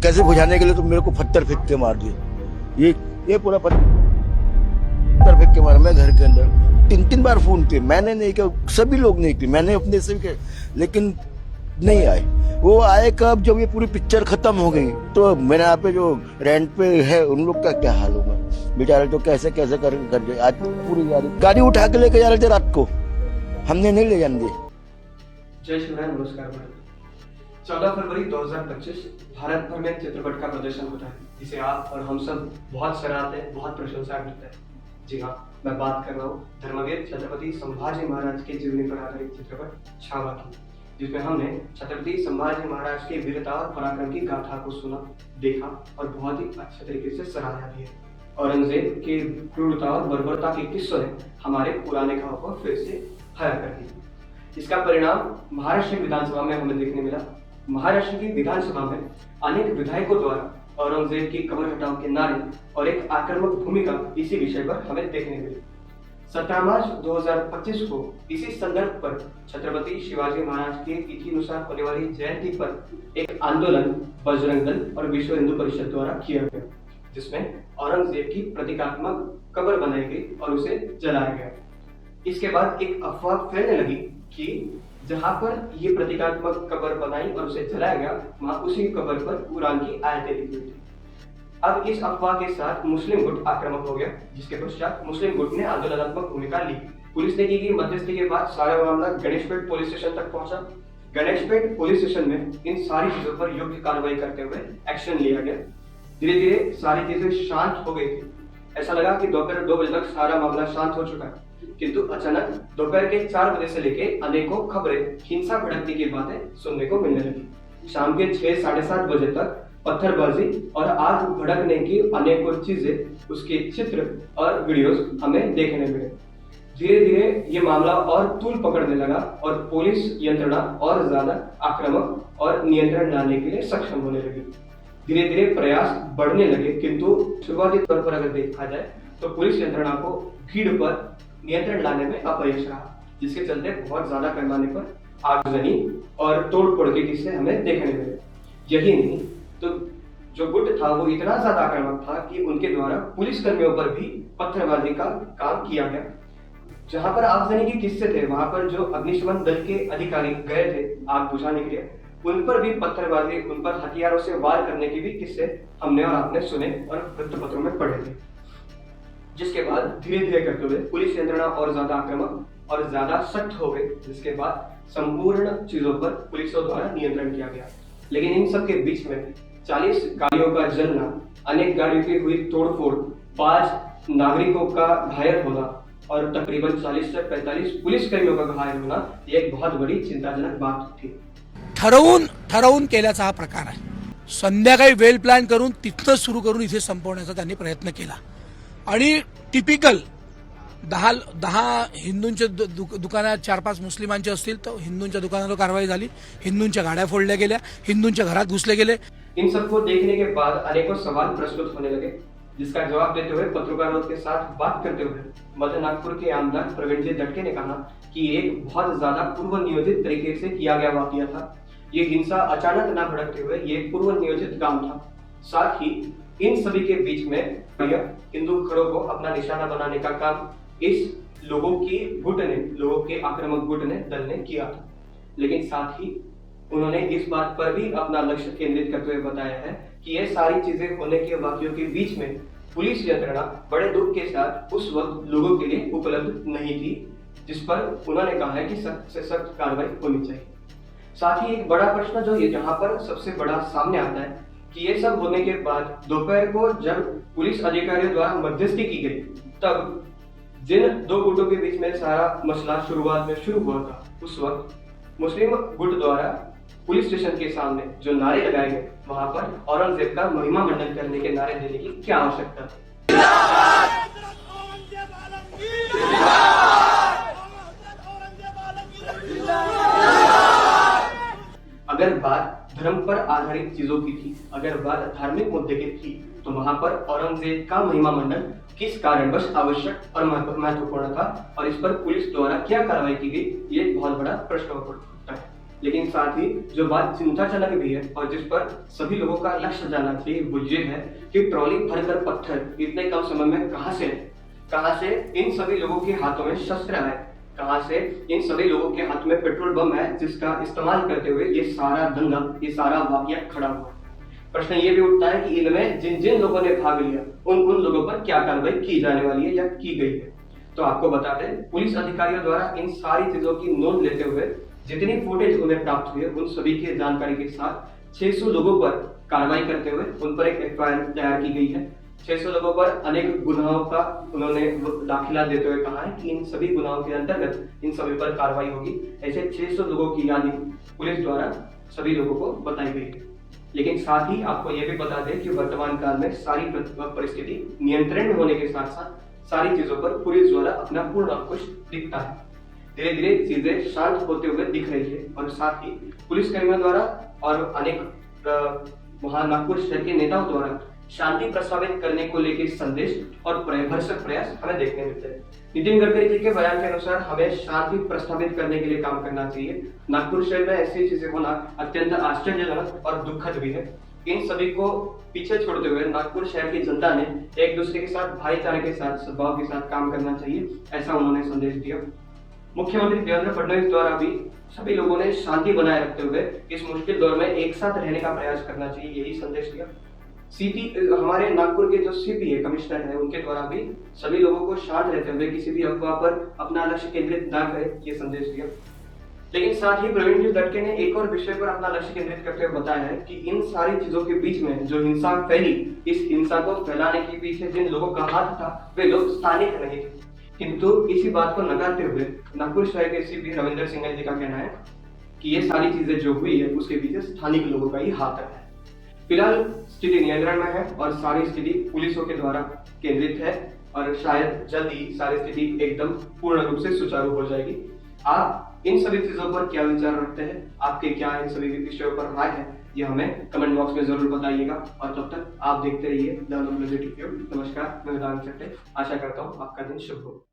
कैसे बुझाने के लिए तो मेरे को पत्थर फेंक के मार दिए। ये पूरा पत्थर फेंक के मारा। मैं घर के अंदर 3 बार फोन किए, मैंने नहीं किया, सभी लोग नहीं किए, मैंने अपने से किया, लेकिन नहीं आए। वो आए कब? जब ये पूरी पिक्चर खत्म हो गई। तो मेरे यहाँ पे जो रेंट पे है उन लोग का क्या हाल होगा बेचारे, तो कैसे कैसे कर आज पूरी गाड़ी उठा के लेके जा रहे थे रात को, हमने नहीं ले जाने दिए। जय शिवराय, नमस्कार। 14 फरवरी 2025 भारत भर में चित्रपट का प्रदर्शन होता है, जिसे आप और हम सब बहुत सराहते हैं, बहुत प्रशंसा करते हैं। जी हाँ, मैं बात कर रहा हूँ धर्मवीर छत्रपति संभाजी महाराज के जीवनी पर आधारित चित्रपट छावा की, जिसमें हमने छत्रपति संभाजी महाराज के वीरता और पराक्रम की गाथा को सुना, देखा और बहुत ही अच्छे तरीके से सराहा भी है। औरंगजेब के क्रूरता और बर्बरता के किस्सों ने हमारे पुराने घाव को फिर से हरा कर दिया। इसका परिणाम महाराष्ट्र विधानसभा में हमें देखने मिला। महाराष्ट्र की विधानसभा में अनेक विधायकों द्वारा औरंगजेब की कब्र हटाओ के नारे और एक आक्रामक भूमिका इसी विषय पर हमें देखने मिली। 17 मार्च 2025 को इसी संदर्भ पर छत्रपति शिवाजी महाराज के तिथि अनुसार होने वाली जयंती पर एक आंदोलन बजरंग दल और विश्व हिंदू परिषद द्वारा किया गया, जिसमें औरंगजेब की प्रतीकात्मक कब्र बनाई गई और उसे जलाया गया। इसके बाद एक अफवाह फैलने लगी कि जहां पर ये प्रतीकात्मक कब्र बनाई और उसे जलाया गया, वहां उसी कब्र पर कुरान की आयतें लिखी हुई थी। अब इस अफवाह के साथ मुस्लिम गुट आक्रामक हो गया, जिसके पश्चात मुस्लिम गुट ने आंदोलनात्मक भूमिका ली। पुलिस ने की गई मध्यस्थी के बाद सारा मामला गणेशपेट पुलिस स्टेशन तक पहुंचा। गणेशपेट पुलिस स्टेशन में इन सारी चीजों पर योग्य कार्रवाई करते हुए एक्शन लिया गया। धीरे धीरे सारी चीजें शांत हो गई थी। ऐसा लगा कि दोपहर 2 बजे तक सारा मामला शांत हो चुका है, किंतु अचानक दोपहर के 4 बजे से लेके अनेकों खबरें हिंसा भड़कने की बातें सुनने को मिलने लगी। शाम के 6 साढ़े 7 बजे तक पत्थरबाजी और आग भड़कने की अनेकों चीजें, उसके चित्र और वीडियोस हमें देखने मिले। धीरे धीरे ये मामला और तूल पकड़ने लगा और पुलिस यंत्रणा और ज्यादा आक्रामक और नियंत्रण लाने के लिए सक्षम होने लगी। धीरे धीरे प्रयास बढ़ने लगे, किंतु शुरुआती तौर पर अगर देखा जाए तो पुलिस यंत्रणा को भीड़ पर नियंत्रण लाने में अपयश रहा, जिसके चलते बहुत ज्यादा पैमाने पर आगजनी और तोड़फोड़ के किस्से हमें देखने मिले। यही नहीं, तो जो गुट था वो इतना ज्यादा आक्रामक था कि उनके द्वारा पुलिस कर्मियों पर भी पत्थरबाजी का काम किया गया। जहां पर आगजनी के किस्से थे, वहां पर जो अग्निशमन दल के अधिकारी गए थे आग बुझाने के लिए, उन पर भी पत्थरबाजी, उन पर हथियारों से वार करने के भी किस्से हमने और आपने सुने और वृत्तपत्रों में पढ़े थे। जिसके बाद धीरे धीरे करते हुए पुलिस यंत्रणा और ज्यादा आक्रामक और ज्यादा सख्त हो गई, जिसके बाद संपूर्ण चीजों पर पुलिसों द्वारा नियंत्रण किया गया। लेकिन इन सब के बीच में 40 गाड़ियों का जलना, अनेक गाड़ियों की हुई तोड़फोड़, 5 नागरिकों का घायल होना और तकरीबन 40 से 45 पुलिस कर्मियों का घायल होना, ये एक बहुत बड़ी चिंताजनक बात थी। ठरवून केल्याचा हा प्रकार आहे। संध्याकाळी वेल प्लॅन करून तिथनं सुरू करून इथे संपवण्याचा त्यांनी प्रयत्न केला आणि टिपिकल 10 हिंदूंच्या दुकानात 4-5 मुस्लिमांचे असतील तर हिंदूंच्या दुकानावर कारवाई झाली, हिंदूंच्या गाड्या फोडल्या गेल्या, हिंदूंच्या घरात घुसले गेले। इन सबको देखने के बाद अनेकों सवाल प्रस्तुत होने लगे, जिसका जवाब देते हुए पत्रकारों के साथ बात करते हुए मध्य नागपुर के आमदार प्रवीण जी दटके ने कहा कि एक बहुत ज्यादा पूर्व नियोजित तरीके से किया गया वाकया था। ये हिंसा अचानक न भड़कते हुए ये पूर्व नियोजित काम था। साथ ही इन सभी के बीच में हिंदू घरों को अपना निशाना बनाने का काम इस लोगों के आक्रामक गुट ने, दल ने किया था। लेकिन साथ ही उन्होंने इस बात पर भी अपना लक्ष्य केंद्रित करते हुए बताया है कि ये सारी चीजें होने के वाकयों के बीच में पुलिस यंत्रणा बड़े दुख के साथ उस वक्त लोगों के लिए उपलब्ध नहीं थी, जिस पर उन्होंने कहा है कि सख्त से सख्त कार्रवाई होनी चाहिए। साथ ही एक बड़ा प्रश्न जो यहाँ पर सबसे बड़ा सामने आता है कि ये सब होने के बाद दोपहर को जब पुलिस अधिकारियों द्वारा मध्यस्थी की गई, तब जिन 2 गुटों के बीच में सारा मसला शुरुआत में शुरू हुआ था, उस वक्त मुस्लिम गुट द्वारा पुलिस स्टेशन के सामने जो नारे लगाए गए, वहां पर औरंगजेब का महिमा मंडन करने के नारे देने की क्या आवश्यकता थी? अगर बात धर्म पर आधारित चीजों की थी, अगर बात धार्मिक मुद्दे की थी, तो वहां पर औरंगजेब का महिमा मंडन किस कारणवश आवश्यक और महत्वपूर्ण था और इस पर पुलिस द्वारा क्या कार्रवाई की गई, ये एक बहुत बड़ा प्रश्न उठता है। लेकिन साथ ही जो बात चिंताजनक भी है और जिस पर सभी लोगों का लक्ष्य जाना चाहिए वो ये है कि ट्रॉली भरकर पत्थर इतने कम समय में कहां से इन सभी लोगों के हाथों में शस्त्र आए, कहां से इन सभी लोगों के हाथ में पेट्रोल बम है जिसका इस्तेमाल करते हुए ये सारा दंगा, ये सारा वाकया खड़ा हुआ। प्रश्न ये भी उठता है कि इनमें जिन जिन लोगों ने भाग लिया उन लोगों पर क्या कार्रवाई की जाने वाली है या की गई है। तो आपको बता दें, पुलिस अधिकारियों द्वारा इन सारी चीजों की नोंद लेते हुए जितनी फुटेज उन्हें प्राप्त हुई उन सभी की जानकारी के साथ 600 लोगों पर कार्रवाई करते हुए उन पर एक एफआईआर तैयार की गई है। 600 लोगों पर अनेक गुनाहों का उन्होंने दाखिला देते हुए कहा है कि इन सभी गुनाहों के अंतर्गत इन सभी पर कार्रवाई होगी। ऐसे 600 लोगों की यादी पुलिस द्वारा सभी लोगों को बताई गई है। लेकिन साथ ही आपको यह भी बता दें कि वर्तमान काल में सारी परिस्थिति नियंत्रण में होने के साथ साथ सारी चीजों पर पुलिस द्वारा अपना पूर्ण अंकुश दिखता है। धीरे धीरे चीजें शांत होते हुए दिख रही है और साथ ही पुलिस कर्मियों द्वारा और अनेक वहां नागपुर शहर के नेताओं द्वारा शांति प्रस्तावित करने को लेकर संदेश और भरसक प्रयास हमें देखने मिलते हैं। नितिन गडकरी जी के बयान के अनुसार हमें शांति प्रस्तावित करने के लिए काम करना चाहिए। नागपुर शहर में ऐसी चीजें होना अत्यंत आश्चर्यजनक और दुखद भी है। इन सभी को पीछे छोड़ते हुए नागपुर शहर की जनता ने एक दूसरे के साथ भाईचारे के साथ सद्भाव के साथ काम करना चाहिए, ऐसा उन्होंने संदेश दिया। मुख्यमंत्री देवेंद्र फडणवीस द्वारा भी सभी लोगों ने शांति बनाए रखते हुए इस मुश्किल दौर में एक साथ रहने का प्रयास करना चाहिए, यही संदेश दिया। हमारे नागपुर के जो सीपी है, कमिश्नर है, उनके द्वारा भी सभी लोगों को शांत रहते हुए किसी भी अफवाह पर अपना लक्ष्य केंद्रित न करें, ये संदेश दिया। लेकिन साथ ही प्रवीण जी दटके ने एक और विषय पर अपना लक्ष्य केंद्रित करते हुए बताया है कि इन सारी चीजों के बीच में जो हिंसा फैली, इस हिंसा को फैलाने के पीछे जिन लोगों का हाथ था वे लोग स्थानिक नहीं थे। किंतु इसी बात को नकारते हुए नागपुर शहर के सीपी रविंदर सिंघल जी का कहना है कि ये सारी चीजें जो हुई है उसके पीछे स्थानिक लोगों का ही हाथ है। फिलहाल स्थिति नियंत्रण में है और सारी स्थिति पुलिसों के द्वारा केंद्रित है और शायद जल्द ही सारी स्थिति एकदम पूर्ण रूप से सुचारू हो जाएगी। आप इन सभी चीजों पर क्या विचार रखते हैं, आपके क्या इन सभी विषयों पर राय है, ये हमें कमेंट बॉक्स में जरूर बताइएगा। और तब तक आप देखते रहिए द नॉलेजेटिव व्यू। नमस्कार, मैं वेदांत चट्टे। आशा करता हूँ आपका दिन शुभ हो।